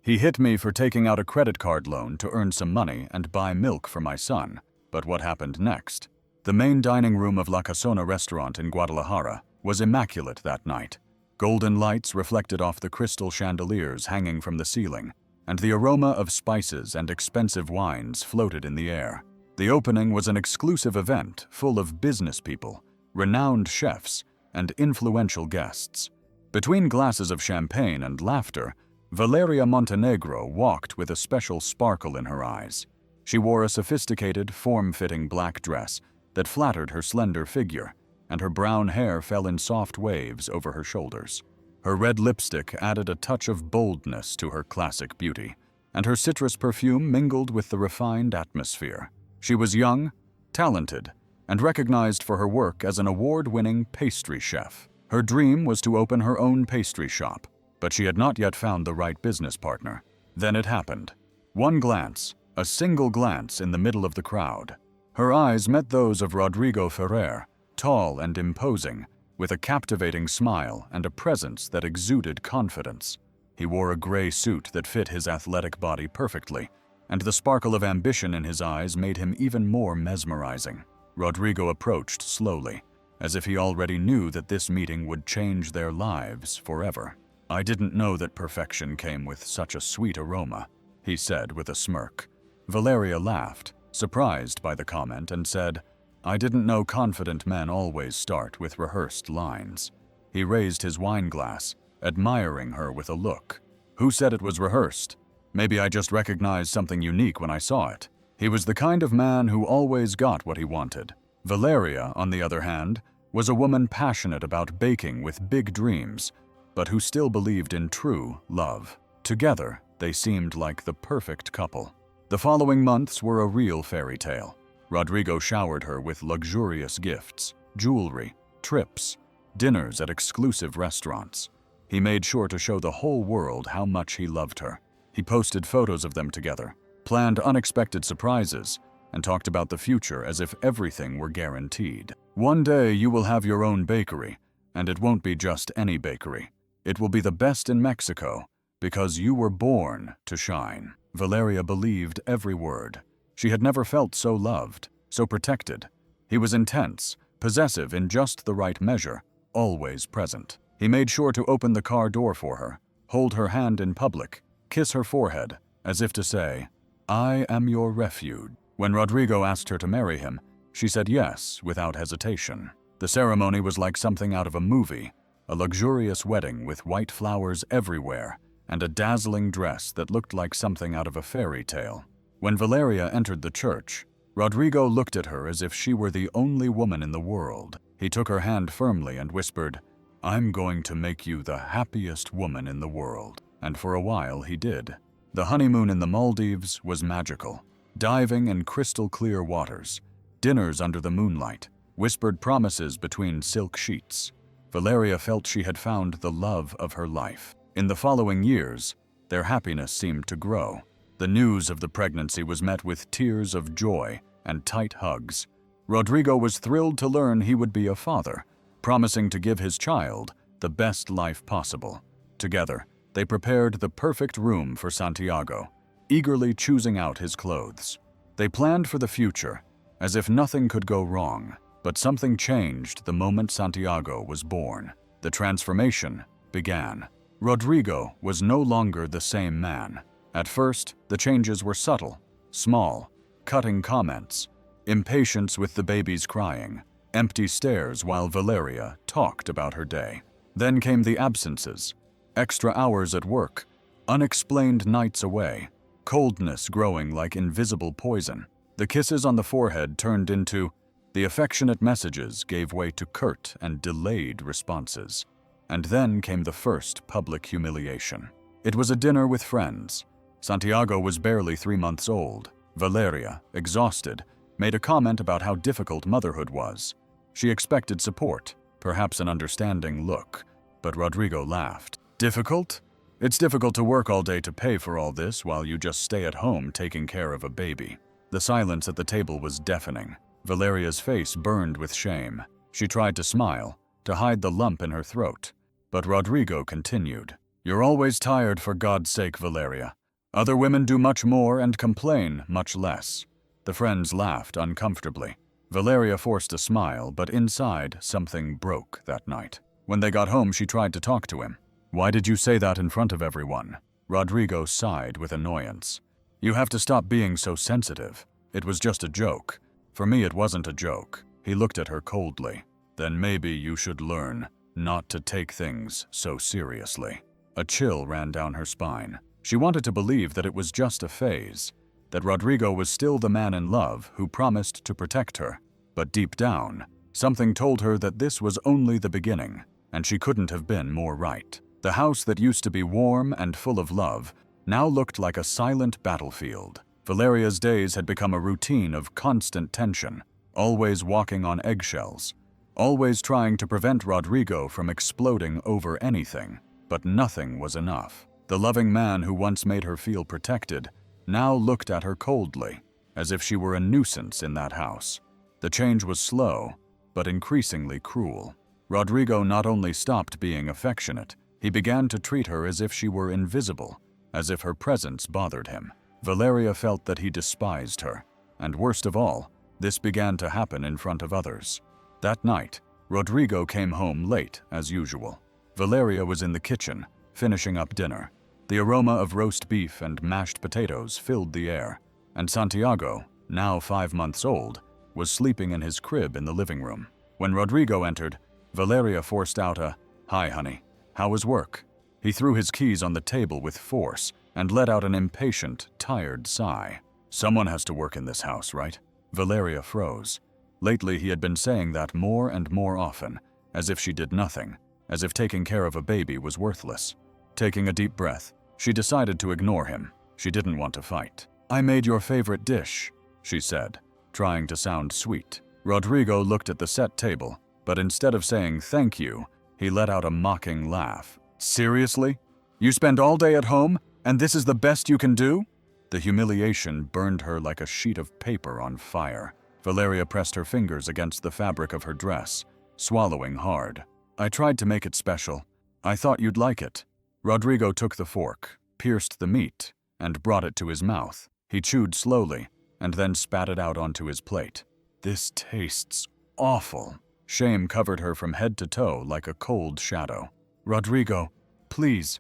He hit me for taking out a credit card loan to earn some money and buy milk for my son. But what happened next? The main dining room of La Casona restaurant in Guadalajara was immaculate that night. Golden lights reflected off the crystal chandeliers hanging from the ceiling, and the aroma of spices and expensive wines floated in the air. The opening was an exclusive event full of business people, renowned chefs, and influential guests. Between glasses of champagne and laughter, Valeria Montenegro walked with a special sparkle in her eyes. She wore a sophisticated, form-fitting black dress that flattered her slender figure, and her brown hair fell in soft waves over her shoulders. Her red lipstick added a touch of boldness to her classic beauty, and her citrus perfume mingled with the refined atmosphere. She was young, talented, and recognized for her work as an award-winning pastry chef. Her dream was to open her own pastry shop, but she had not yet found the right business partner. Then it happened. One glance, a single glance in the middle of the crowd. Her eyes met those of Rodrigo Ferrer, tall and imposing, with a captivating smile and a presence that exuded confidence. He wore a gray suit that fit his athletic body perfectly, and the sparkle of ambition in his eyes made him even more mesmerizing. Rodrigo approached slowly, as if he already knew that this meeting would change their lives forever. "I didn't know that perfection came with such a sweet aroma," he said with a smirk. Valeria laughed, surprised by the comment, and said, "I didn't know confident men always start with rehearsed lines." He raised his wine glass, admiring her with a look. "Who said it was rehearsed? Maybe I just recognized something unique when I saw it." He was the kind of man who always got what he wanted. Valeria, on the other hand, was a woman passionate about baking with big dreams, but who still believed in true love. Together, they seemed like the perfect couple. The following months were a real fairy tale. Rodrigo showered her with luxurious gifts, jewelry, trips, dinners at exclusive restaurants. He made sure to show the whole world how much he loved her. He posted photos of them together, planned unexpected surprises, and talked about the future as if everything were guaranteed. "One day you will have your own bakery, and it won't be just any bakery. It will be the best in Mexico, because you were born to shine." Valeria believed every word. She had never felt so loved, so protected. He was intense, possessive in just the right measure, always present. He made sure to open the car door for her, hold her hand in public, kiss her forehead, as if to say, "I am your refuge." When Rodrigo asked her to marry him, she said yes without hesitation. The ceremony was like something out of a movie, a luxurious wedding with white flowers everywhere, and a dazzling dress that looked like something out of a fairy tale. When Valeria entered the church, Rodrigo looked at her as if she were the only woman in the world. He took her hand firmly and whispered, "I'm going to make you the happiest woman in the world." And for a while he did. The honeymoon in the Maldives was magical. Diving in crystal-clear waters, dinners under the moonlight, whispered promises between silk sheets. Valeria felt she had found the love of her life. In the following years, their happiness seemed to grow. The news of the pregnancy was met with tears of joy and tight hugs. Rodrigo was thrilled to learn he would be a father, promising to give his child the best life possible. Together, they prepared the perfect room for Santiago, eagerly choosing out his clothes. They planned for the future, as if nothing could go wrong. But something changed the moment Santiago was born. The transformation began. Rodrigo was no longer the same man. At first, the changes were subtle, small, cutting comments, impatience with the baby's crying, empty stares while Valeria talked about her day. Then came the absences, extra hours at work, unexplained nights away, coldness growing like invisible poison. The kisses on the forehead turned into the affectionate messages gave way to curt and delayed responses. And then came the first public humiliation. It was a dinner with friends. Santiago was barely 3 months old. Valeria, exhausted, made a comment about how difficult motherhood was. She expected support, perhaps an understanding look, but Rodrigo laughed. "Difficult? It's difficult to work all day to pay for all this while you just stay at home taking care of a baby." The silence at the table was deafening. Valeria's face burned with shame. She tried to smile, to hide the lump in her throat. But Rodrigo continued, You're always tired, for God's sake, Valeria. Other women do much more and complain much less. The friends laughed uncomfortably. Valeria forced a smile, but inside something broke that night. When they got home, she tried to talk to him. Why did you say that in front of everyone? Rodrigo sighed with annoyance. You have to stop being so sensitive. It was just a joke. For me, it wasn't a joke. He looked at her coldly. Then maybe you should learn not to take things so seriously. A chill ran down her spine. She wanted to believe that it was just a phase, that Rodrigo was still the man in love who promised to protect her. But deep down, something told her that this was only the beginning, and she couldn't have been more right. The house that used to be warm and full of love now looked like a silent battlefield. Valeria's days had become a routine of constant tension, always walking on eggshells, always trying to prevent Rodrigo from exploding over anything. But nothing was enough. The loving man who once made her feel protected now looked at her coldly, as if she were a nuisance in that house. The change was slow, but increasingly cruel. Rodrigo not only stopped being affectionate, he began to treat her as if she were invisible, as if her presence bothered him. Valeria felt that he despised her, and worst of all, this began to happen in front of others. That night, Rodrigo came home late as usual. Valeria was in the kitchen, finishing up dinner. The aroma of roast beef and mashed potatoes filled the air, and Santiago, now 5 months old, was sleeping in his crib in the living room. When Rodrigo entered, Valeria forced out a, "Hi, honey. How was work?" He threw his keys on the table with force and let out an impatient, tired sigh. Someone has to work in this house, right? Valeria froze. Lately, he had been saying that more and more often, as if she did nothing, as if taking care of a baby was worthless. Taking a deep breath, she decided to ignore him. She didn't want to fight. "I made your favorite dish," she said, trying to sound sweet. Rodrigo looked at the set table, but instead of saying thank you, he let out a mocking laugh. "Seriously? You spend all day at home, and this is the best you can do?" The humiliation burned her like a sheet of paper on fire. Valeria pressed her fingers against the fabric of her dress, swallowing hard. "I tried to make it special. I thought you'd like it." Rodrigo took the fork, pierced the meat, and brought it to his mouth. He chewed slowly, and then spat it out onto his plate. "This tastes awful." Shame covered her from head to toe like a cold shadow. "Rodrigo, please,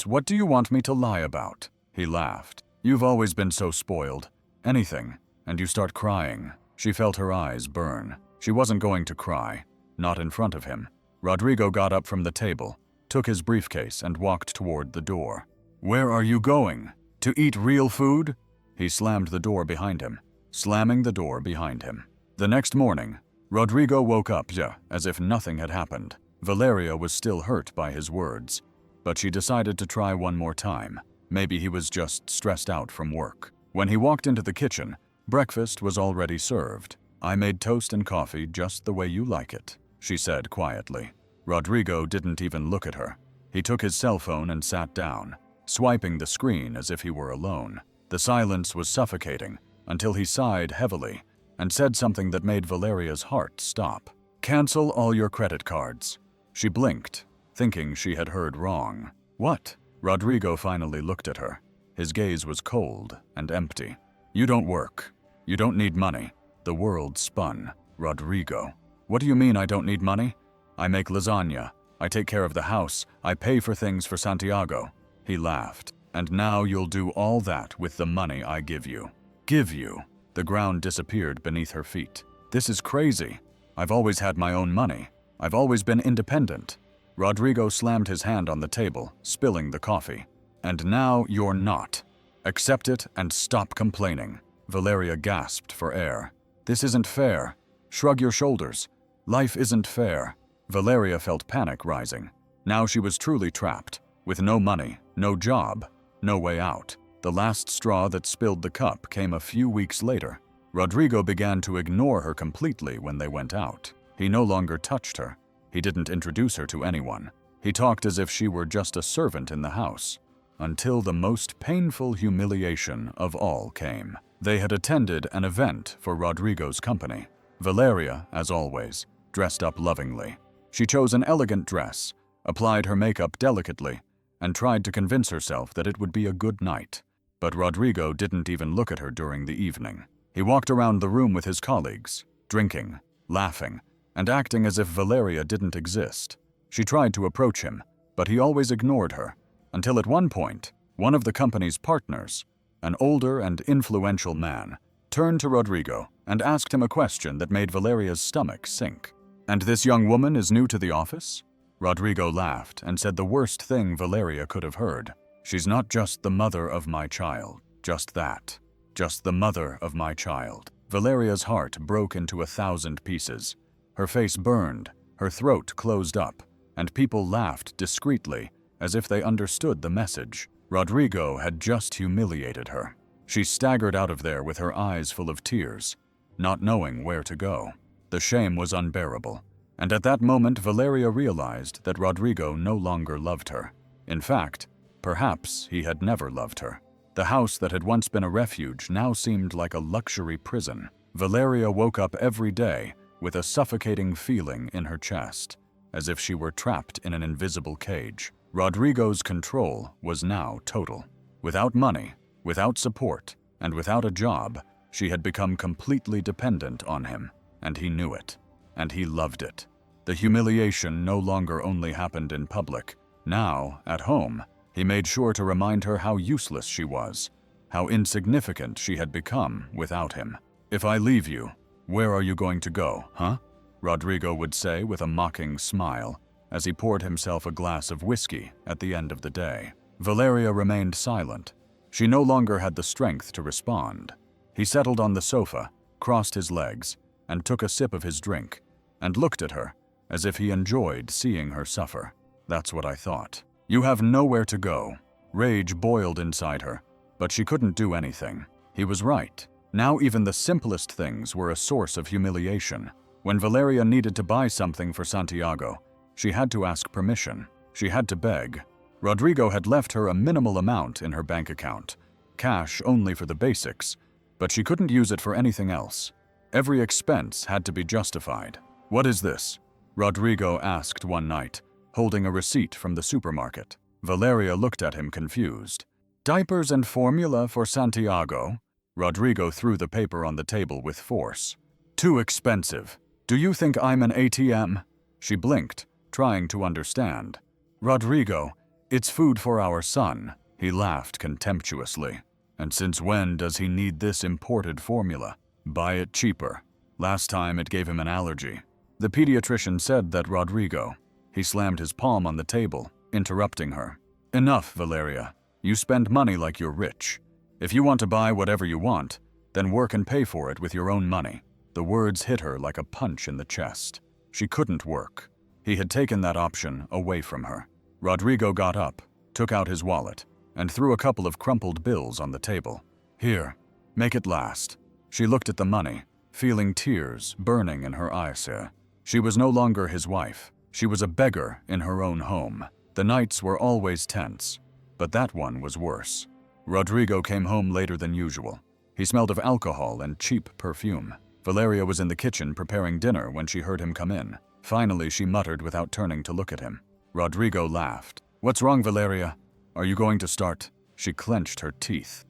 what do you want me to lie about?" He laughed. "You've always been so spoiled. Anything, and you start crying." She felt her eyes burn. She wasn't going to cry, not in front of him. Rodrigo got up from the table, took his briefcase, and walked toward the door. "Where are you going? To eat real food?" He slammed the door behind him, slamming the door behind him. The next morning, Rodrigo woke up as if nothing had happened. Valeria was still hurt by his words, but she decided to try one more time. Maybe he was just stressed out from work. When he walked into the kitchen, breakfast was already served. "I made toast and coffee just the way you like it," she said quietly. Rodrigo didn't even look at her. He took his cell phone and sat down, swiping the screen as if he were alone. The silence was suffocating until he sighed heavily and said something that made Valeria's heart stop. "Cancel all your credit cards." She blinked, thinking she had heard wrong. "What?" Rodrigo finally looked at her. His gaze was cold and empty. "You don't work. You don't need money." The world spun. "Rodrigo, what do you mean I don't need money? I make lasagna. I take care of the house. I pay for things for Santiago." He laughed. "And now you'll do all that with the money I give you." "Give you?" The ground disappeared beneath her feet. "This is crazy. I've always had my own money. I've always been independent." Rodrigo slammed his hand on the table, spilling the coffee. "And now you're not. Accept it and stop complaining." Valeria gasped for air. "This isn't fair." "Shrug your shoulders. Life isn't fair." Valeria felt panic rising. Now she was truly trapped, with no money, no job, no way out. The last straw that spilled the cup came a few weeks later. Rodrigo began to ignore her completely when they went out. He no longer touched her. He didn't introduce her to anyone. He talked as if she were just a servant in the house. Until the most painful humiliation of all came. They had attended an event for Rodrigo's company. Valeria, as always, dressed up lovingly. She chose an elegant dress, applied her makeup delicately, and tried to convince herself that it would be a good night. But Rodrigo didn't even look at her during the evening. He walked around the room with his colleagues, drinking, laughing, and acting as if Valeria didn't exist. She tried to approach him, but he always ignored her, until at one point, one of the company's partners, an older and influential man, turned to Rodrigo and asked him a question that made Valeria's stomach sink. "And this young woman is new to the office?" Rodrigo laughed and said the worst thing Valeria could have heard. "She's not just the mother of my child. Just that. Just the mother of my child." Valeria's heart broke into 1,000 pieces. Her face burned, her throat closed up, and people laughed discreetly, as if they understood the message. Rodrigo had just humiliated her. She staggered out of there with her eyes full of tears, not knowing where to go. The shame was unbearable, and at that moment Valeria realized that Rodrigo no longer loved her. In fact, perhaps he had never loved her. The house that had once been a refuge now seemed like a luxury prison. Valeria woke up every day with a suffocating feeling in her chest, as if she were trapped in an invisible cage. Rodrigo's control was now total. Without money, without support, and without a job, she had become completely dependent on him, and he knew it, and he loved it. The humiliation no longer only happened in public. Now, at home, he made sure to remind her how useless she was, how insignificant she had become without him. "If I leave you, where are you going to go, huh?" Rodrigo would say with a mocking smile as he poured himself a glass of whiskey at the end of the day. Valeria remained silent. She no longer had the strength to respond. He settled on the sofa, crossed his legs, and took a sip of his drink, and looked at her as if he enjoyed seeing her suffer. "That's what I thought. You have nowhere to go." Rage boiled inside her, but she couldn't do anything. He was right. Now even the simplest things were a source of humiliation. When Valeria needed to buy something for Santiago, she had to ask permission. She had to beg. Rodrigo had left her a minimal amount in her bank account, cash only for the basics, but she couldn't use it for anything else. Every expense had to be justified. "What is this?" Rodrigo asked one night, holding a receipt from the supermarket. Valeria looked at him confused. "Diapers and formula for Santiago?" Rodrigo threw the paper on the table with force. "Too expensive. Do you think I'm an ATM?" She blinked, trying to understand. "Rodrigo, it's food for our son." He laughed contemptuously. "And since when does he need this imported formula? Buy it cheaper. Last time it gave him an allergy." The pediatrician said that Rodrigo. He slammed his palm on the table, interrupting her. "Enough, Valeria. You spend money like you're rich. If you want to buy whatever you want, then work and pay for it with your own money." The words hit her like a punch in the chest. She couldn't work. He had taken that option away from her. Rodrigo got up, took out his wallet, and threw a couple of crumpled bills on the table. "Here, make it last." She looked at the money, feeling tears burning in her eyes. She was no longer his wife. She was a beggar in her own home. The nights were always tense, but that one was worse. Rodrigo came home later than usual. He smelled of alcohol and cheap perfume. Valeria was in the kitchen preparing dinner when she heard him come in. Finally, she muttered without turning to look at him. Rodrigo laughed. "What's wrong, Valeria? Are you going to start?" She clenched her teeth.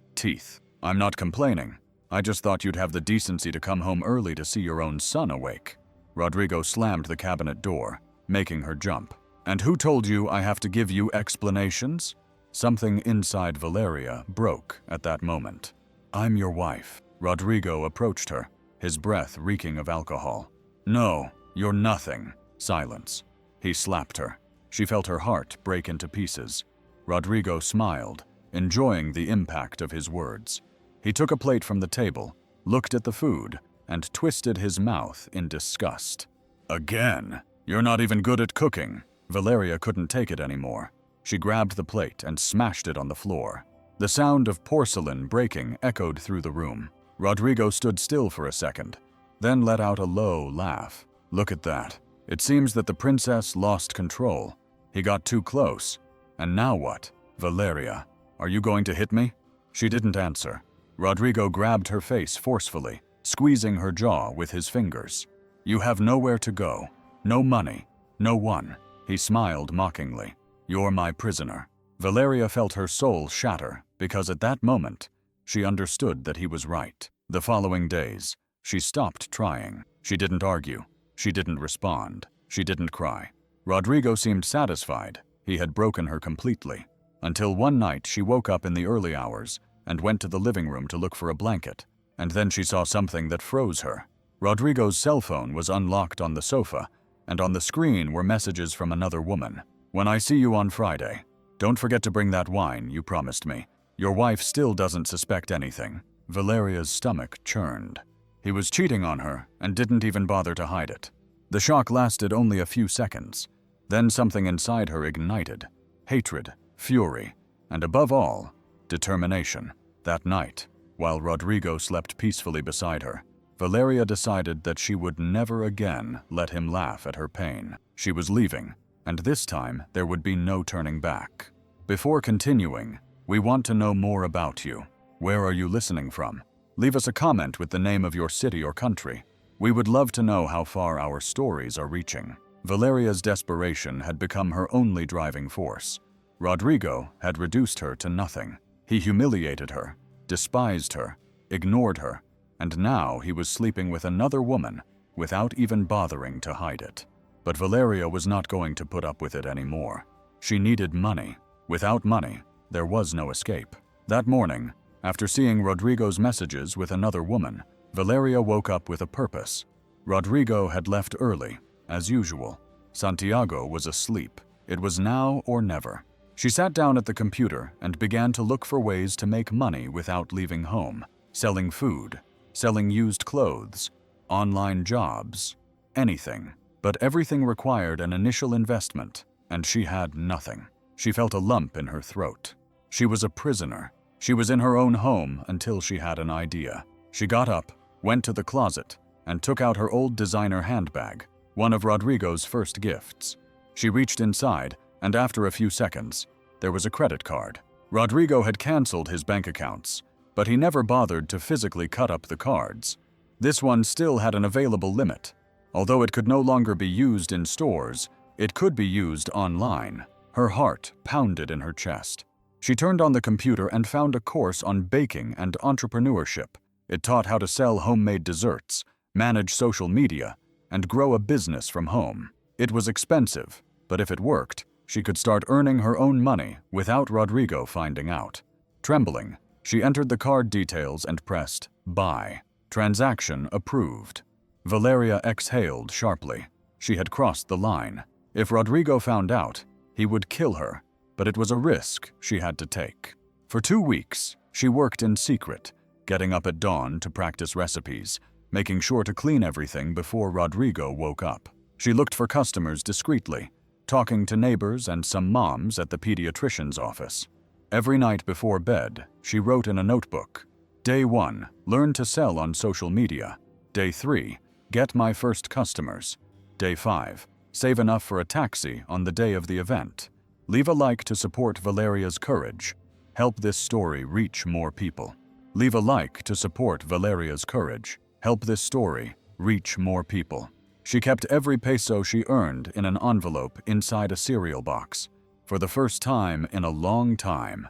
"I'm not complaining. I just thought you'd have the decency to come home early to see your own son awake." Rodrigo slammed the cabinet door, making her jump. "And who told you I have to give you explanations?" Something inside Valeria broke at that moment. "I'm your wife." Rodrigo approached her, his breath reeking of alcohol. "No, you're nothing." Silence. He slapped her. She felt her heart break into pieces. Rodrigo smiled, enjoying the impact of his words. He took a plate from the table, looked at the food, and twisted his mouth in disgust. "Again? You're not even good at cooking." Valeria couldn't take it anymore. She grabbed the plate and smashed it on the floor. The sound of porcelain breaking echoed through the room. Rodrigo stood still for a second, then let out a low laugh. "Look at that. It seems that the princess lost control. He got too close. And now what? Valeria, are you going to hit me?" She didn't answer. Rodrigo grabbed her face forcefully, squeezing her jaw with his fingers. "You have nowhere to go. No money. No one." He smiled mockingly. "You're my prisoner." Valeria felt her soul shatter because at that moment, she understood that he was right. The following days, she stopped trying. She didn't argue. She didn't respond. She didn't cry. Rodrigo seemed satisfied. He had broken her completely. Until one night she woke up in the early hours and went to the living room to look for a blanket. And then she saw something that froze her. Rodrigo's cell phone was unlocked on the sofa, and on the screen were messages from another woman. "When I see you on Friday, don't forget to bring that wine you promised me. Your wife still doesn't suspect anything." Valeria's stomach churned. He was cheating on her and didn't even bother to hide it. The shock lasted only a few seconds. Then something inside her ignited. Hatred, fury, and above all, determination. That night, while Rodrigo slept peacefully beside her, Valeria decided that she would never again let him laugh at her pain. She was leaving, and this time there would be no turning back. Before continuing, we want to know more about you. Where are you listening from? Leave us a comment with the name of your city or country. We would love to know how far our stories are reaching. Valeria's desperation had become her only driving force. Rodrigo had reduced her to nothing. He humiliated her, despised her, ignored her, and now he was sleeping with another woman without even bothering to hide it. But Valeria was not going to put up with it anymore. She needed money. Without money, there was no escape. That morning, after seeing Rodrigo's messages with another woman, Valeria woke up with a purpose. Rodrigo had left early, as usual. Santiago was asleep. It was now or never. She sat down at the computer and began to look for ways to make money without leaving home. Selling food, selling used clothes, online jobs, anything. But everything required an initial investment, and she had nothing. She felt a lump in her throat. She was a prisoner. She was in her own home until she had an idea. She got up, went to the closet, and took out her old designer handbag, one of Rodrigo's first gifts. She reached inside, and after a few seconds, there was a credit card. Rodrigo had canceled his bank accounts, but he never bothered to physically cut up the cards. This one still had an available limit. Although it could no longer be used in stores, it could be used online. Her heart pounded in her chest. She turned on the computer and found a course on baking and entrepreneurship. It taught how to sell homemade desserts, manage social media, and grow a business from home. It was expensive, but if it worked, she could start earning her own money without Rodrigo finding out. Trembling, she entered the card details and pressed Buy. Transaction approved. Valeria exhaled sharply. She had crossed the line. If Rodrigo found out, he would kill her, but it was a risk she had to take. For 2 weeks, she worked in secret, getting up at dawn to practice recipes, making sure to clean everything before Rodrigo woke up. She looked for customers discreetly, talking to neighbors and some moms at the pediatrician's office. Every night before bed, she wrote in a notebook, Day 1, learn to sell on social media. Day 3, get my first customers. Day 5, save enough for a taxi on the day of the event. Leave a like to support Valeria's courage. Help this story reach more people. Leave a like to support Valeria's courage. Help this story reach more people. She kept every peso she earned in an envelope inside a cereal box. For the first time in a long time,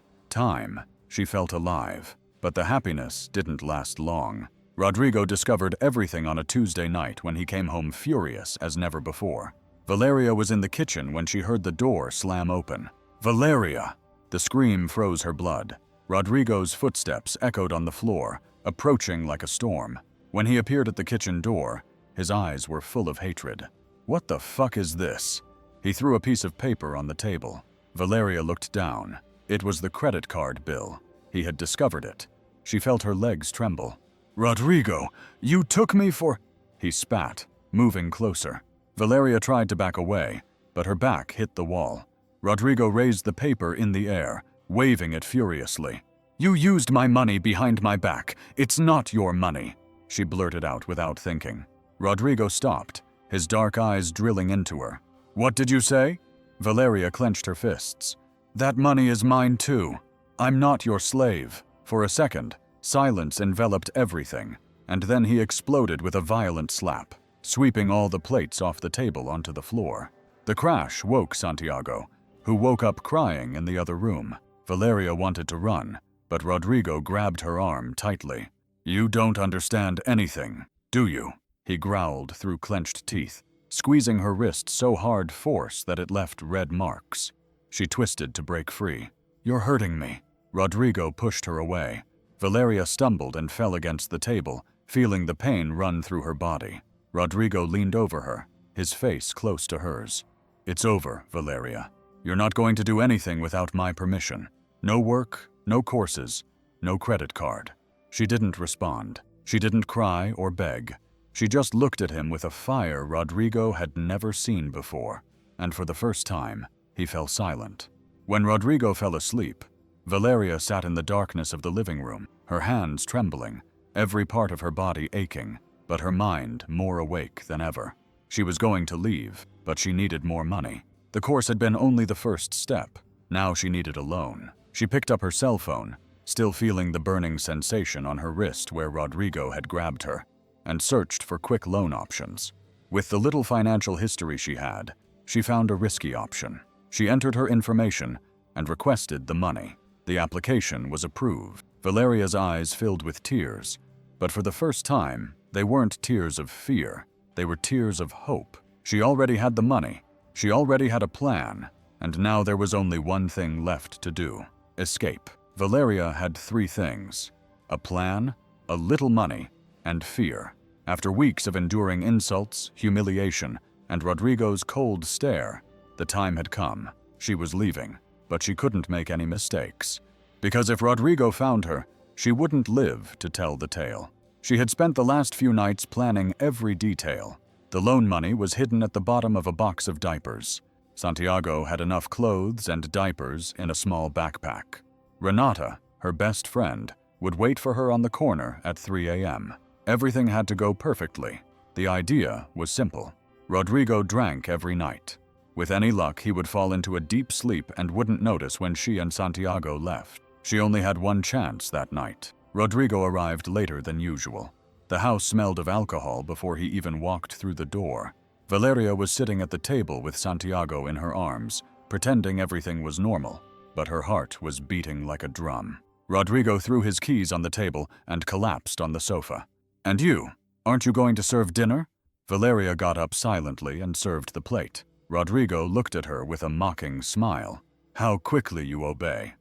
she felt alive. But the happiness didn't last long. Rodrigo discovered everything on a Tuesday night when he came home furious as never before. Valeria was in the kitchen when she heard the door slam open. Valeria! The scream froze her blood. Rodrigo's footsteps echoed on the floor, approaching like a storm. When he appeared at the kitchen door, his eyes were full of hatred. What the fuck is this? He threw a piece of paper on the table. Valeria looked down. It was the credit card bill. He had discovered it. She felt her legs tremble. Rodrigo, you took me for… He spat, moving closer. Valeria tried to back away, but her back hit the wall. Rodrigo raised the paper in the air, waving it furiously. You used my money behind my back. It's not your money, she blurted out without thinking. Rodrigo stopped, his dark eyes drilling into her. What did you say? Valeria clenched her fists. That money is mine too. I'm not your slave. For a second, silence enveloped everything, and then he exploded with a violent slap, sweeping all the plates off the table onto the floor. The crash woke Santiago. who woke up crying in the other room. Valeria wanted to run, but Rodrigo grabbed her arm tightly. "You don't understand anything, do you?" he growled through clenched teeth, squeezing her wrist so hard force that it left red marks. She twisted to break free. "You're hurting me." Rodrigo pushed her away. Valeria stumbled and fell against the table, feeling the pain run through her body. Rodrigo leaned over her, his face close to hers. "It's over, Valeria. You're not going to do anything without my permission. No work, no courses, no credit card." She didn't respond. She didn't cry or beg. She just looked at him with a fire Rodrigo had never seen before, and for the first time, he fell silent. When Rodrigo fell asleep, Valeria sat in the darkness of the living room, her hands trembling, every part of her body aching, but her mind more awake than ever. She was going to leave, but she needed more money. The course had been only the first step. Now she needed a loan. She picked up her cell phone, still feeling the burning sensation on her wrist where Rodrigo had grabbed her, and searched for quick loan options. With the little financial history she had, she found a risky option. She entered her information and requested the money. The application was approved. Valeria's eyes filled with tears, but for the first time, they weren't tears of fear. They were tears of hope. She already had the money. She already had a plan, and now there was only one thing left to do: escape. Valeria had three things: a plan, a little money, and fear. After weeks of enduring insults, humiliation, and Rodrigo's cold stare, the time had come. She was leaving, but she couldn't make any mistakes. Because if Rodrigo found her, she wouldn't live to tell the tale. She had spent the last few nights planning every detail. The loan money was hidden at the bottom of a box of diapers. Santiago had enough clothes and diapers in a small backpack. Renata, her best friend, would wait for her on the corner at 3 a.m. Everything had to go perfectly. The idea was simple. Rodrigo drank every night. With any luck, he would fall into a deep sleep and wouldn't notice when she and Santiago left. She only had one chance that night. Rodrigo arrived later than usual. The house smelled of alcohol before he even walked through the door. Valeria was sitting at the table with Santiago in her arms, pretending everything was normal, but her heart was beating like a drum. Rodrigo threw his keys on the table and collapsed on the sofa. "And you? Aren't you going to serve dinner?" Valeria got up silently and served the plate. Rodrigo looked at her with a mocking smile. "How quickly you obey.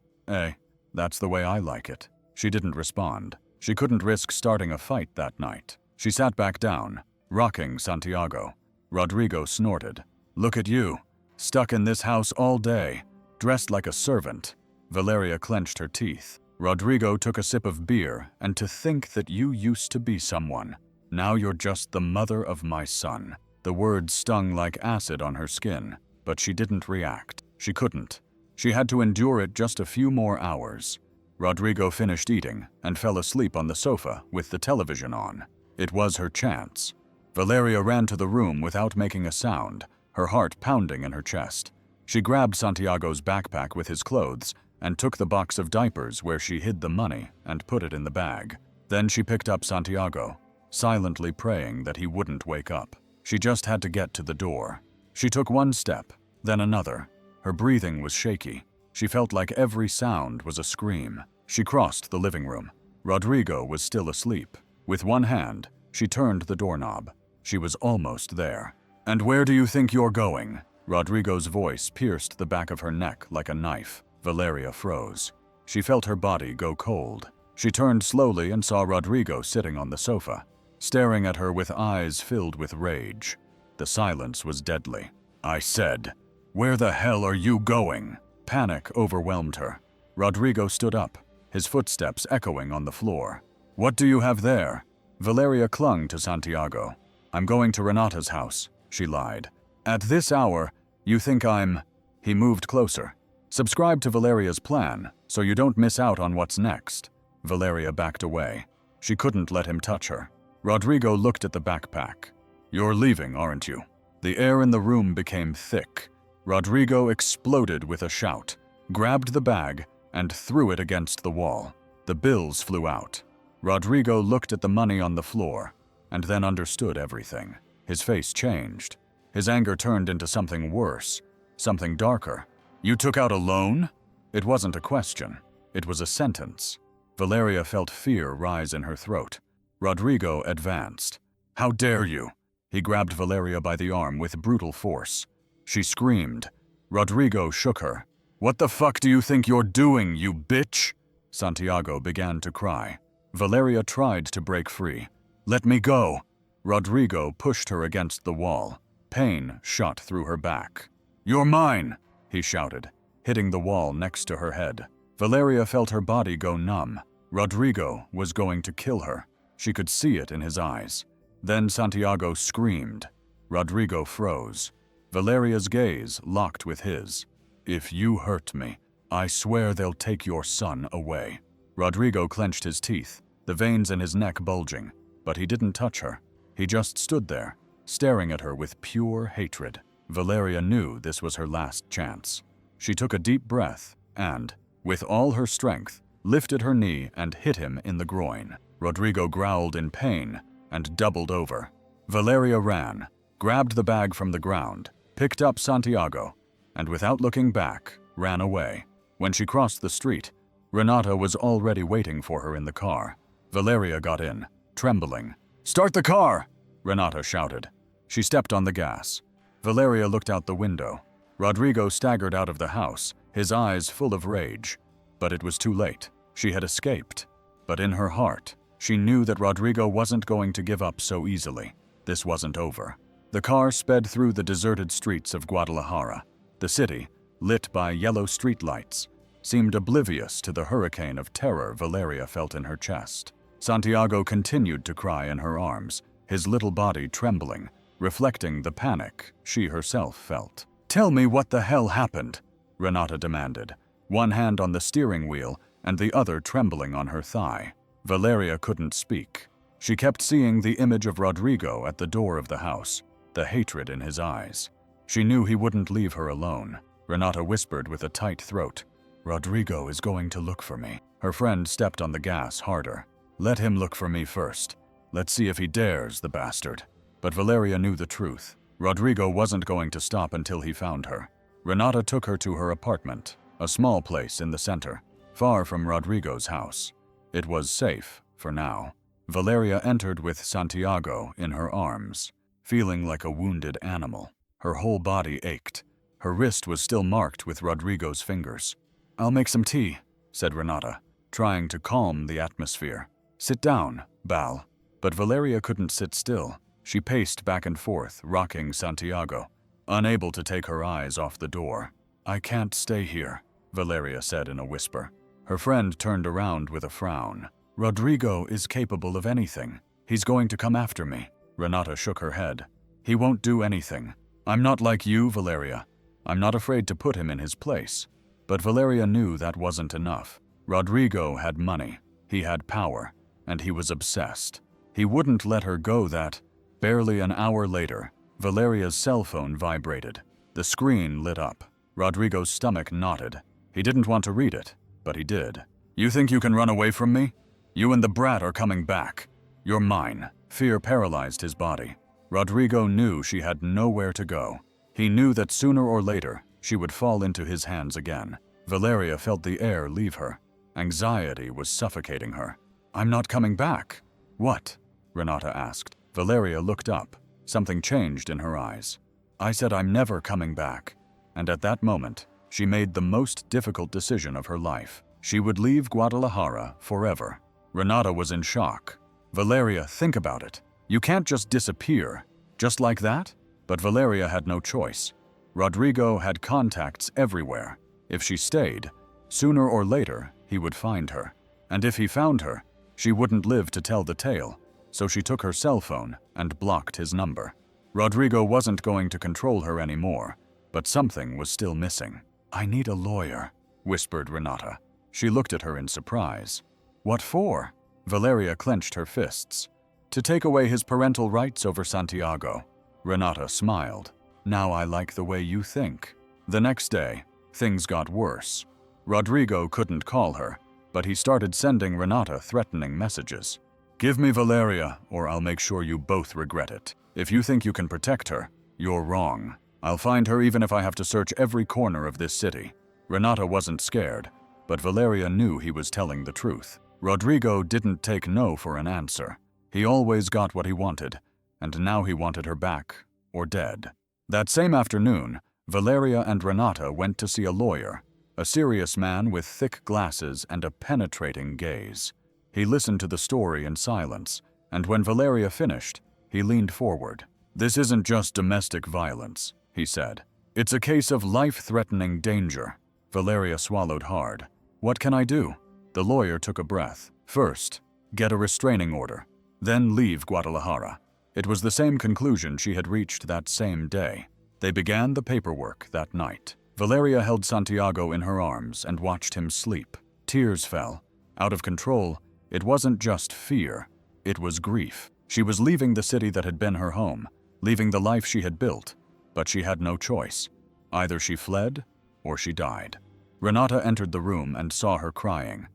That's the way I like it." She didn't respond. She couldn't risk starting a fight that night. She sat back down, rocking Santiago. Rodrigo snorted. "Look at you, stuck in this house all day, dressed like a servant." Valeria clenched her teeth. Rodrigo took a sip of beer, "And to think that you used to be someone. Now you're just the mother of my son." The words stung like acid on her skin, but she didn't react. She couldn't. She had to endure it just a few more hours. Rodrigo finished eating and fell asleep on the sofa with the television on. It was her chance. Valeria ran to the room without making a sound, her heart pounding in her chest. She grabbed Santiago's backpack with his clothes and took the box of diapers where she hid the money and put it in the bag. Then she picked up Santiago, silently praying that he wouldn't wake up. She just had to get to the door. She took one step, then another. Her breathing was shaky. She felt like every sound was a scream. She crossed the living room. Rodrigo was still asleep. With one hand, she turned the doorknob. She was almost there. "And where do you think you're going?" Rodrigo's voice pierced the back of her neck like a knife. Valeria froze. She felt her body go cold. She turned slowly and saw Rodrigo sitting on the sofa, staring at her with eyes filled with rage. The silence was deadly. "I said, where the hell are you going?" Panic overwhelmed her. Rodrigo stood up, his footsteps echoing on the floor. "What do you have there?" Valeria clung to Santiago. "I'm going to Renata's house," she lied. "At this hour, you think I'm—" He moved closer. "Subscribe to Valeria's plan, so you don't miss out on what's next." Valeria backed away. She couldn't let him touch her. Rodrigo looked at the backpack. "You're leaving, aren't you?" The air in the room became thick. Rodrigo exploded with a shout, grabbed the bag, and threw it against the wall. The bills flew out. Rodrigo looked at the money on the floor, and then understood everything. His face changed. His anger turned into something worse, something darker. You took out a loan? It wasn't a question. It was a sentence. Valeria felt fear rise in her throat. Rodrigo advanced. How dare you? He grabbed Valeria by the arm with brutal force. She screamed. Rodrigo shook her. What the fuck do you think you're doing, you bitch? Santiago began to cry. Valeria tried to break free. Let me go. Rodrigo pushed her against the wall. Pain shot through her back. You're mine, he shouted, hitting the wall next to her head. Valeria felt her body go numb. Rodrigo was going to kill her. She could see it in his eyes. Then Santiago screamed. Rodrigo froze. Valeria's gaze locked with his. If you hurt me, I swear they'll take your son away. Rodrigo clenched his teeth, the veins in his neck bulging, but he didn't touch her. He just stood there, staring at her with pure hatred. Valeria knew this was her last chance. She took a deep breath and, with all her strength, lifted her knee and hit him in the groin. Rodrigo growled in pain and doubled over. Valeria ran, grabbed the bag from the ground, picked up Santiago, and without looking back, ran away. When she crossed the street, Renata was already waiting for her in the car. Valeria got in, trembling. "Start the car!" Renata shouted. She stepped on the gas. Valeria looked out the window. Rodrigo staggered out of the house, his eyes full of rage. But it was too late. She had escaped. But in her heart, she knew that Rodrigo wasn't going to give up so easily. This wasn't over. The car sped through the deserted streets of Guadalajara. The city, lit by yellow streetlights, seemed oblivious to the hurricane of terror Valeria felt in her chest. Santiago continued to cry in her arms, his little body trembling, reflecting the panic she herself felt. "Tell me what the hell happened," Renata demanded, one hand on the steering wheel and the other trembling on her thigh. Valeria couldn't speak. She kept seeing the image of Rodrigo at the door of the house, the hatred in his eyes. She knew he wouldn't leave her alone. Renata whispered with a tight throat, "Rodrigo is going to look for me." Her friend stepped on the gas harder. "Let him look for me first. Let's see if he dares, the bastard." But Valeria knew the truth. Rodrigo wasn't going to stop until he found her. Renata took her to her apartment, a small place in the center, far from Rodrigo's house. It was safe, for now. Valeria entered with Santiago in her arms, feeling like a wounded animal. Her whole body ached. Her wrist was still marked with Rodrigo's fingers. "I'll make some tea," said Renata, trying to calm the atmosphere. "Sit down, Bal." But Valeria couldn't sit still. She paced back and forth, rocking Santiago, unable to take her eyes off the door. "I can't stay here," Valeria said in a whisper. Her friend turned around with a frown. "Rodrigo is capable of anything. He's going to come after me." Renata shook her head. "He won't do anything. I'm not like you, Valeria. I'm not afraid to put him in his place." But Valeria knew that wasn't enough. Rodrigo had money, he had power, and he was obsessed. He wouldn't let her go that. Barely an hour later, Valeria's cell phone vibrated. The screen lit up. Rodrigo's stomach knotted. He didn't want to read it, but he did. "You think you can run away from me? You and the brat are coming back. You're mine." Fear paralyzed his body. Rodrigo knew she had nowhere to go. He knew that sooner or later, she would fall into his hands again. Valeria felt the air leave her. Anxiety was suffocating her. "I'm not coming back." "What?" Renata asked. Valeria looked up. Something changed in her eyes. "I said I'm never coming back." And at that moment, she made the most difficult decision of her life. She would leave Guadalajara forever. Renata was in shock. "Valeria, think about it. You can't just disappear. Just like that?" But Valeria had no choice. Rodrigo had contacts everywhere. If she stayed, sooner or later, he would find her. And if he found her, she wouldn't live to tell the tale. So she took her cell phone and blocked his number. Rodrigo wasn't going to control her anymore, but something was still missing. "I need a lawyer," whispered Renata. She looked at her in surprise. "What for?" Valeria clenched her fists. "To take away his parental rights over Santiago." Renata smiled. "Now I like the way you think." The next day, things got worse. Rodrigo couldn't call her, but he started sending Renata threatening messages. "Give me Valeria, or I'll make sure you both regret it. If you think you can protect her, you're wrong. I'll find her even if I have to search every corner of this city." Renata wasn't scared, but Valeria knew he was telling the truth. Rodrigo didn't take no for an answer. He always got what he wanted, and now he wanted her back, or dead. That same afternoon, Valeria and Renata went to see a lawyer, a serious man with thick glasses and a penetrating gaze. He listened to the story in silence, and when Valeria finished, he leaned forward. "This isn't just domestic violence," he said. "It's a case of life-threatening danger." Valeria swallowed hard. "What can I do?" The lawyer took a breath. "First, get a restraining order, then leave Guadalajara." It was the same conclusion she had reached that same day. They began the paperwork that night. Valeria held Santiago in her arms and watched him sleep. Tears fell. Out of control, it wasn't just fear, it was grief. She was leaving the city that had been her home, leaving the life she had built, but she had no choice. Either she fled, or she died. Renata entered the room and saw her crying.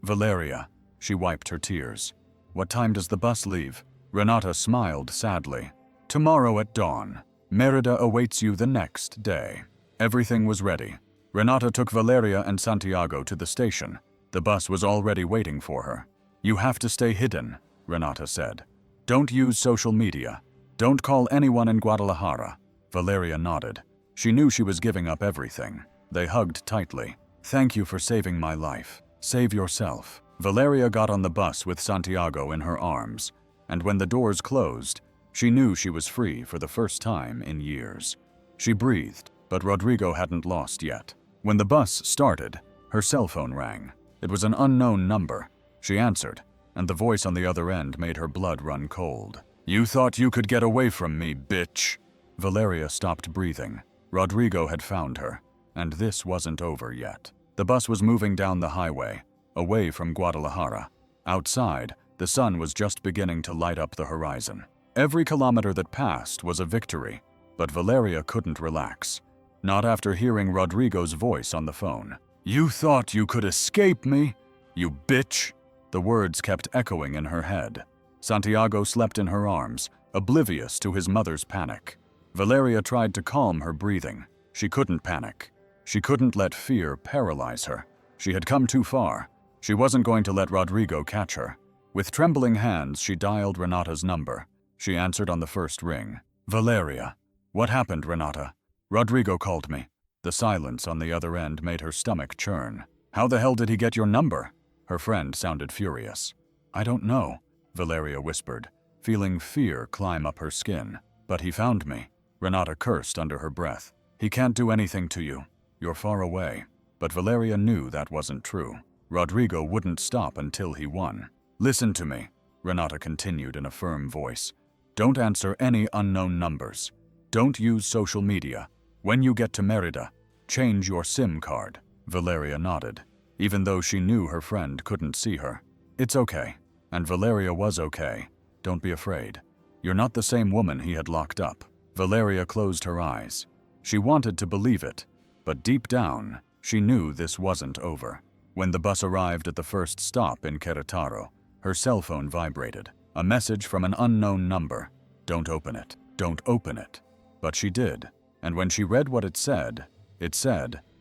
Valeria." She wiped her tears. "What time does the bus leave?" Renata smiled sadly. "Tomorrow at dawn. Merida awaits you the next day." Everything was ready. Renata took Valeria and Santiago to the station. The bus was already waiting for her. "You have to stay hidden," Renata said. "Don't use social media. Don't call anyone in Guadalajara." Valeria nodded. She knew she was giving up everything. They hugged tightly. "Thank you for saving my life. Save yourself." Valeria got on the bus with Santiago in her arms, and when the doors closed, she knew she was free for the first time in years. She breathed, but Rodrigo hadn't lost yet. When the bus started, her cell phone rang. It was an unknown number. She answered, and the voice on the other end made her blood run cold. "You thought you could get away from me, bitch." Valeria stopped breathing. Rodrigo had found her, and this wasn't over yet. The bus was moving down the highway, away from Guadalajara. Outside, the sun was just beginning to light up the horizon. Every kilometer that passed was a victory, but Valeria couldn't relax. Not after hearing Rodrigo's voice on the phone. "You thought you could escape me, you bitch." The words kept echoing in her head. Santiago slept in her arms, oblivious to his mother's panic. Valeria tried to calm her breathing. She couldn't panic. She couldn't let fear paralyze her. She had come too far. She wasn't going to let Rodrigo catch her. With trembling hands, she dialed Renata's number. She answered on the first ring. "Valeria." "What happened, Renata?" "Rodrigo called me." The silence on the other end made her stomach churn. "How the hell did he get your number?" Her friend sounded furious. "I don't know," Valeria whispered, feeling fear climb up her skin. "But he found me." Renata cursed under her breath. "He can't do anything to you. You're far away." But Valeria knew that wasn't true. Rodrigo wouldn't stop until he won. "Listen to me," Renata continued in a firm voice. "Don't answer any unknown numbers. Don't use social media. When you get to Merida, change your SIM card." Valeria nodded, even though she knew her friend couldn't see her. "It's okay." And Valeria was okay. "Don't be afraid. You're not the same woman he had locked up." Valeria closed her eyes. She wanted to believe it, but deep down, she knew this wasn't over. When the bus arrived at the first stop in Querétaro, her cell phone vibrated. A message from an unknown number. "Don't open it. Don't open it." But she did, and when she read what it said,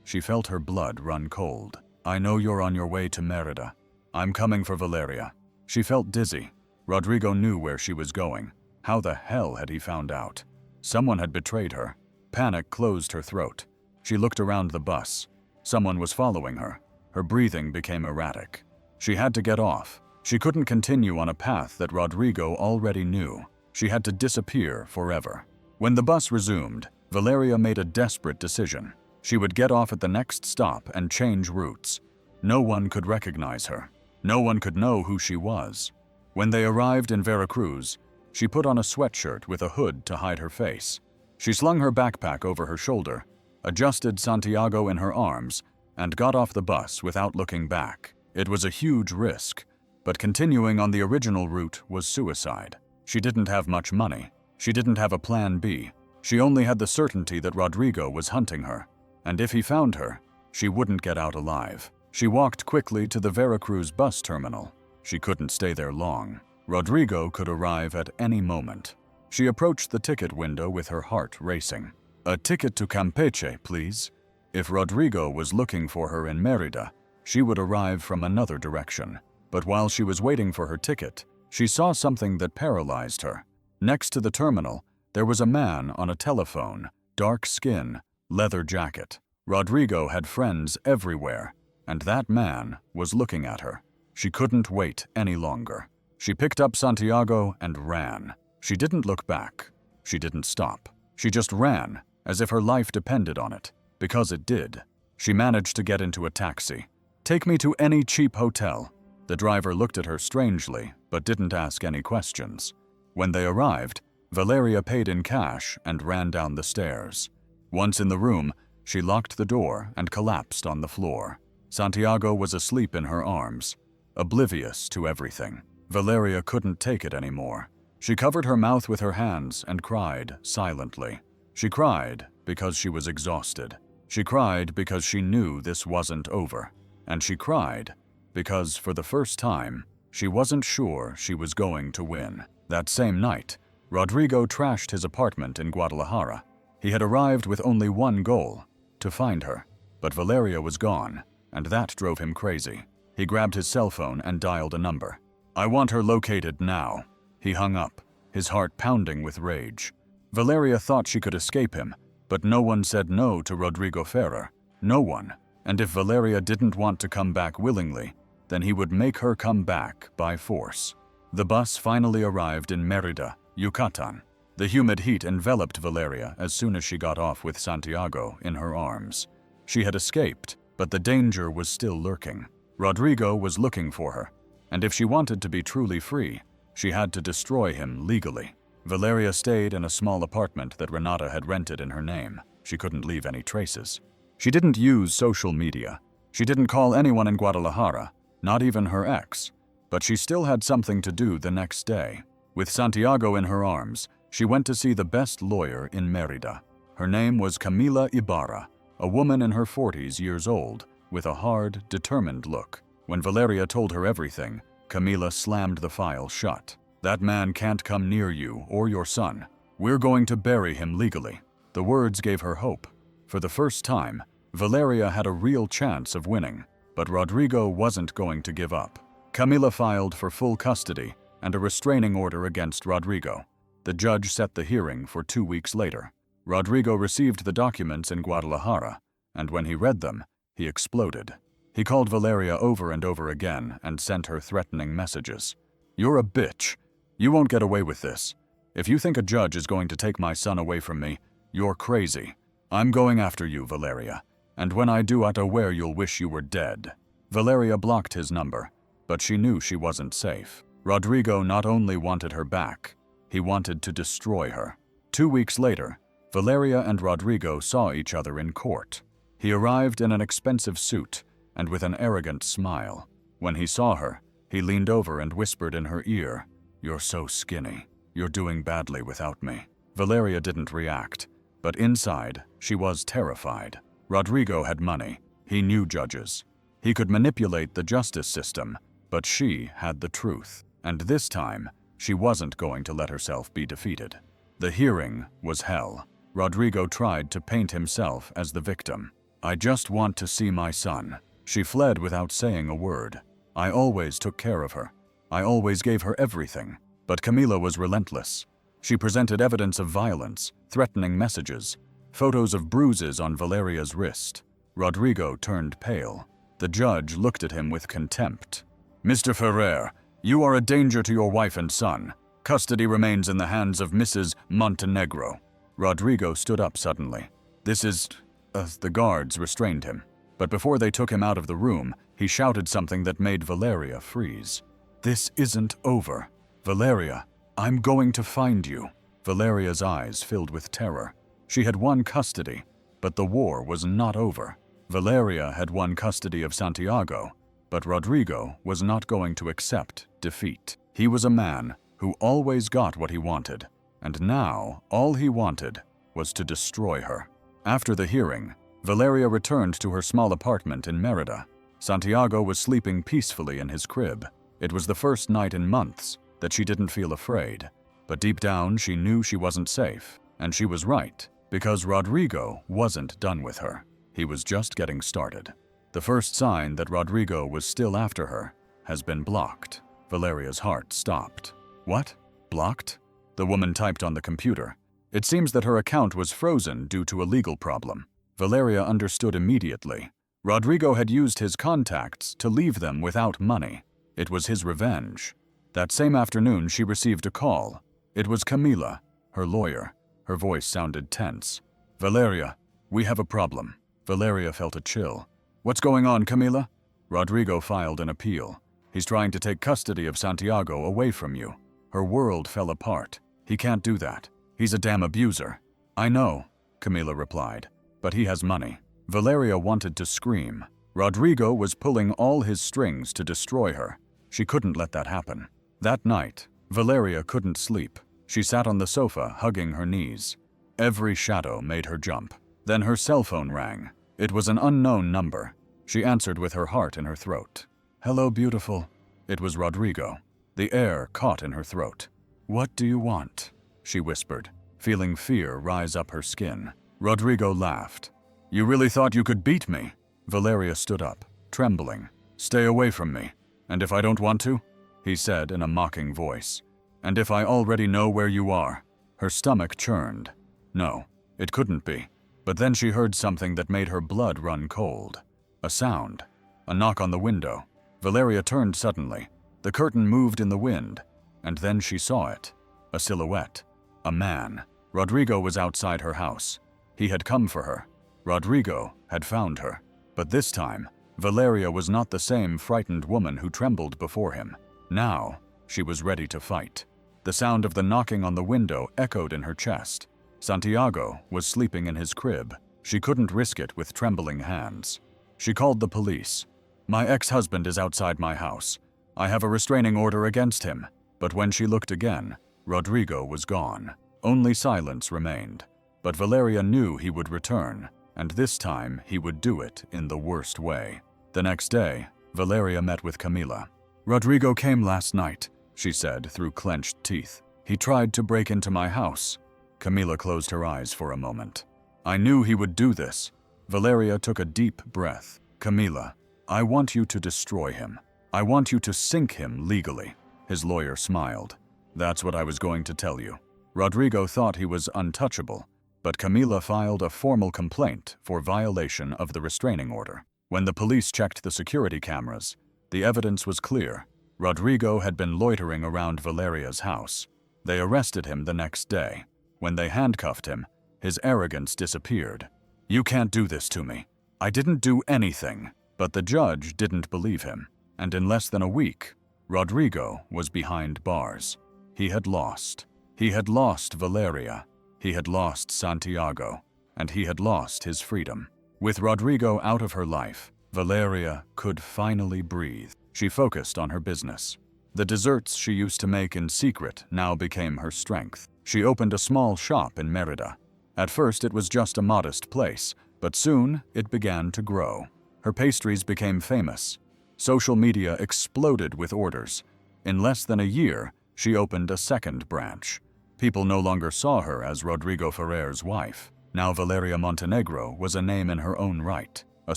she felt her blood run cold. "I know you're on your way to Merida. I'm coming for Valeria." She felt dizzy. Rodrigo knew where she was going. How the hell had he found out? Someone had betrayed her. Panic closed her throat. She looked around the bus. Someone was following her. Her breathing became erratic. She had to get off. She couldn't continue on a path that Rodrigo already knew. She had to disappear forever. When the bus resumed, Valeria made a desperate decision. She would get off at the next stop and change routes. No one could recognize her. No one could know who she was. When they arrived in Veracruz, she put on a sweatshirt with a hood to hide her face. She slung her backpack over her shoulder, adjusted Santiago in her arms, and got off the bus without looking back. It was a huge risk, but continuing on the original route was suicide. She didn't have much money. She didn't have a plan B. She only had the certainty that Rodrigo was hunting her, and if he found her, she wouldn't get out alive. She walked quickly to the Veracruz bus terminal. She couldn't stay there long. Rodrigo could arrive at any moment. She approached the ticket window with her heart racing. "A ticket to Campeche, please." If Rodrigo was looking for her in Mérida, she would arrive from another direction. But while she was waiting for her ticket, she saw something that paralyzed her. Next to the terminal, there was a man on a telephone, dark skin, leather jacket. Rodrigo had friends everywhere, and that man was looking at her. She couldn't wait any longer. She picked up Santiago and ran. She didn't look back. She didn't stop. She just ran, as if her life depended on it, because it did. She managed to get into a taxi. "Take me to any cheap hotel." The driver looked at her strangely, but didn't ask any questions. When they arrived, Valeria paid in cash and ran down the stairs. Once in the room, she locked the door and collapsed on the floor. Santiago was asleep in her arms, oblivious to everything. Valeria couldn't take it anymore. She covered her mouth with her hands and cried silently. She cried because she was exhausted. She cried because she knew this wasn't over. And she cried because, for the first time, she wasn't sure she was going to win. That same night, Rodrigo trashed his apartment in Guadalajara. He had arrived with only one goal: to find her. But Valeria was gone, and that drove him crazy. He grabbed his cell phone and dialed a number. "I want her located now." He hung up, his heart pounding with rage. Valeria thought she could escape him, but no one said no to Rodrigo Ferrer. No one. And if Valeria didn't want to come back willingly, then he would make her come back by force. The bus finally arrived in Mérida, Yucatan. The humid heat enveloped Valeria as soon as she got off with Santiago in her arms. She had escaped, but the danger was still lurking. Rodrigo was looking for her, and if she wanted to be truly free, she had to destroy him legally. Valeria stayed in a small apartment that Renata had rented in her name. She couldn't leave any traces. She didn't use social media. She didn't call anyone in Guadalajara, not even her ex. But she still had something to do the next day. With Santiago in her arms, she went to see the best lawyer in Mérida. Her name was Camila Ibarra, a woman in her 40s years old, with a hard, determined look. When Valeria told her everything, Camila slammed the file shut. "That man can't come near you or your son. We're going to bury him legally." The words gave her hope. For the first time, Valeria had a real chance of winning, but Rodrigo wasn't going to give up. Camila filed for full custody and a restraining order against Rodrigo. The judge set the hearing for 2 weeks later. Rodrigo received the documents in Guadalajara, and when he read them, he exploded. He called Valeria over and over again and sent her threatening messages. "You're a bitch. You won't get away with this. If you think a judge is going to take my son away from me, you're crazy. I'm going after you, Valeria. And when I do, I swear you'll wish you were dead." Valeria blocked his number, but she knew she wasn't safe. Rodrigo not only wanted her back, he wanted to destroy her. 2 weeks later, Valeria and Rodrigo saw each other in court. He arrived in an expensive suit and with an arrogant smile. When he saw her, he leaned over and whispered in her ear, "You're so skinny. You're doing badly without me." Valeria didn't react, but inside, she was terrified. Rodrigo had money. He knew judges. He could manipulate the justice system, but she had the truth. And this time, she wasn't going to let herself be defeated. The hearing was hell. Rodrigo tried to paint himself as the victim. "I just want to see my son." She fled without saying a word. "I always took care of her. I always gave her everything." But Camila was relentless. She presented evidence of violence, threatening messages, photos of bruises on Valeria's wrist. Rodrigo turned pale. The judge looked at him with contempt. "Mr. Ferrer, you are a danger to your wife and son. Custody remains in the hands of Mrs. Montenegro." Rodrigo stood up suddenly. The guards restrained him. But before they took him out of the room, he shouted something that made Valeria freeze. "This isn't over. Valeria, I'm going to find you." Valeria's eyes filled with terror. She had won custody, but the war was not over. Valeria had won custody of Santiago, but Rodrigo was not going to accept defeat. He was a man who always got what he wanted, and now all he wanted was to destroy her. After the hearing, Valeria returned to her small apartment in Mérida. Santiago was sleeping peacefully in his crib. It was the first night in months that she didn't feel afraid, but deep down she knew she wasn't safe, and she was right, Because Rodrigo wasn't done with her. He was just getting started. The first sign that Rodrigo was still after her has been blocked. Valeria's heart stopped. What? Blocked? The woman typed on the computer. It seems that her account was frozen due to a legal problem. Valeria understood immediately. Rodrigo had used his contacts to leave them without money. It was his revenge. That same afternoon, she received a call. It was Camila, her lawyer. Her voice sounded tense. Valeria, we have a problem. Valeria felt a chill. What's going on, Camila? Rodrigo filed an appeal. He's trying to take custody of Santiago away from you. Her world fell apart. He can't do that. He's a damn abuser. I know, Camila replied, but he has money. Valeria wanted to scream. Rodrigo was pulling all his strings to destroy her. She couldn't let that happen. That night, Valeria couldn't sleep. She sat on the sofa, hugging her knees. Every shadow made her jump. Then her cell phone rang. It was an unknown number. She answered with her heart in her throat. Hello, beautiful. It was Rodrigo. The air caught in her throat. What do you want? She whispered, feeling fear rise up her skin. Rodrigo laughed. You really thought you could beat me? Valeria stood up, trembling. Stay away from me. And if I don't want to? He said in a mocking voice. And if I already know where you are? Her stomach churned. No, it couldn't be. But then she heard something that made her blood run cold. A sound. A knock on the window. Valeria turned suddenly. The curtain moved in the wind. And then she saw it. A silhouette. A man. Rodrigo was outside her house. He had come for her. Rodrigo had found her. But this time, Valeria was not the same frightened woman who trembled before him. Now, she was ready to fight. The sound of the knocking on the window echoed in her chest. Santiago was sleeping in his crib. She couldn't risk it with trembling hands. She called the police. My ex-husband is outside my house. I have a restraining order against him. But when she looked again, Rodrigo was gone. Only silence remained. But Valeria knew he would return, and this time he would do it in the worst way. The next day, Valeria met with Camila. Rodrigo came last night, she said through clenched teeth. He tried to break into my house. Camila closed her eyes for a moment. I knew he would do this. Valeria took a deep breath. Camila, I want you to destroy him. I want you to sink him legally. His lawyer smiled. That's what I was going to tell you. Rodrigo thought he was untouchable, but Camila filed a formal complaint for violation of the restraining order. When the police checked the security cameras, the evidence was clear. Rodrigo had been loitering around Valeria's house. They arrested him the next day. When they handcuffed him, his arrogance disappeared. You can't do this to me. I didn't do anything. But the judge didn't believe him, and in less than a week, Rodrigo was behind bars. He had lost. He had lost Valeria. He had lost Santiago. And he had lost his freedom. With Rodrigo out of her life, Valeria could finally breathe. She focused on her business. The desserts she used to make in secret now became her strength. She opened a small shop in Merida. At first it was just a modest place, but soon it began to grow. Her pastries became famous. Social media exploded with orders. In less than a year, she opened a second branch. People no longer saw her as Rodrigo Ferrer's wife. Now Valeria Montenegro was a name in her own right. A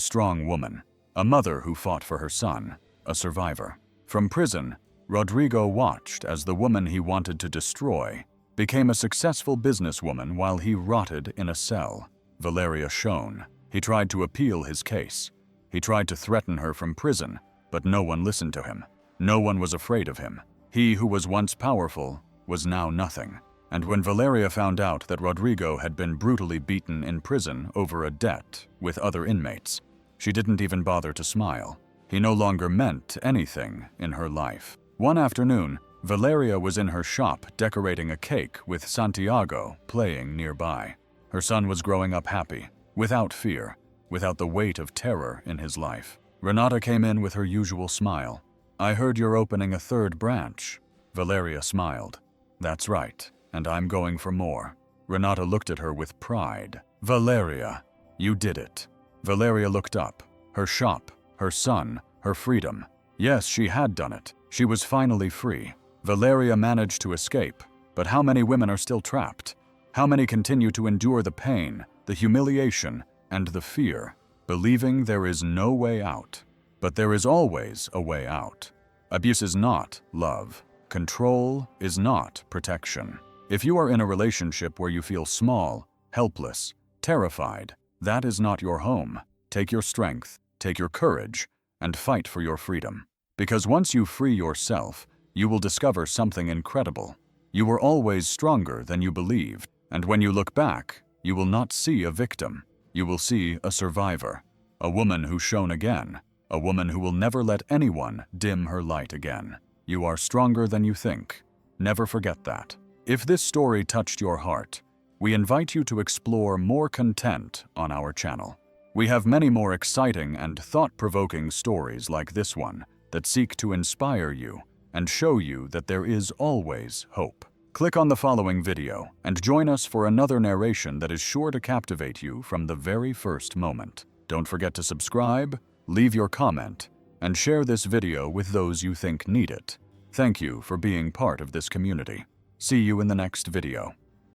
strong woman. A mother who fought for her son. A survivor. From prison, Rodrigo watched as the woman he wanted to destroy became a successful businesswoman while he rotted in a cell. Valeria shone. He tried to appeal his case. He tried to threaten her from prison, but no one listened to him. No one was afraid of him. He who was once powerful was now nothing. And when Valeria found out that Rodrigo had been brutally beaten in prison over a debt with other inmates, she didn't even bother to smile. He no longer meant anything in her life. One afternoon, Valeria was in her shop decorating a cake with Santiago playing nearby. Her son was growing up happy, without fear, without the weight of terror in his life. Renata came in with her usual smile. I heard you're opening a third branch. Valeria smiled. That's right, and I'm going for more. Renata looked at her with pride. Valeria, you did it. Valeria looked up. Her shop, her son, her freedom. Yes, she had done it. She was finally free. Valeria managed to escape, but how many women are still trapped? How many continue to endure the pain, the humiliation, and the fear, believing there is no way out? But there is always a way out. Abuse is not love. Control is not protection. If you are in a relationship where you feel small, helpless, terrified, that is not your home. Take your strength, take your courage, and fight for your freedom. Because once you free yourself, you will discover something incredible. You were always stronger than you believed, and when you look back, you will not see a victim. You will see a survivor, a woman who shone again, a woman who will never let anyone dim her light again. You are stronger than you think. Never forget that. If this story touched your heart, we invite you to explore more content on our channel. We have many more exciting and thought-provoking stories like this one that seek to inspire you and show you that there is always hope. Click on the following video and join us for another narration that is sure to captivate you from the very first moment. Don't forget to subscribe, leave your comment, and share this video with those you think need it. Thank you for being part of this community. See you in the next video.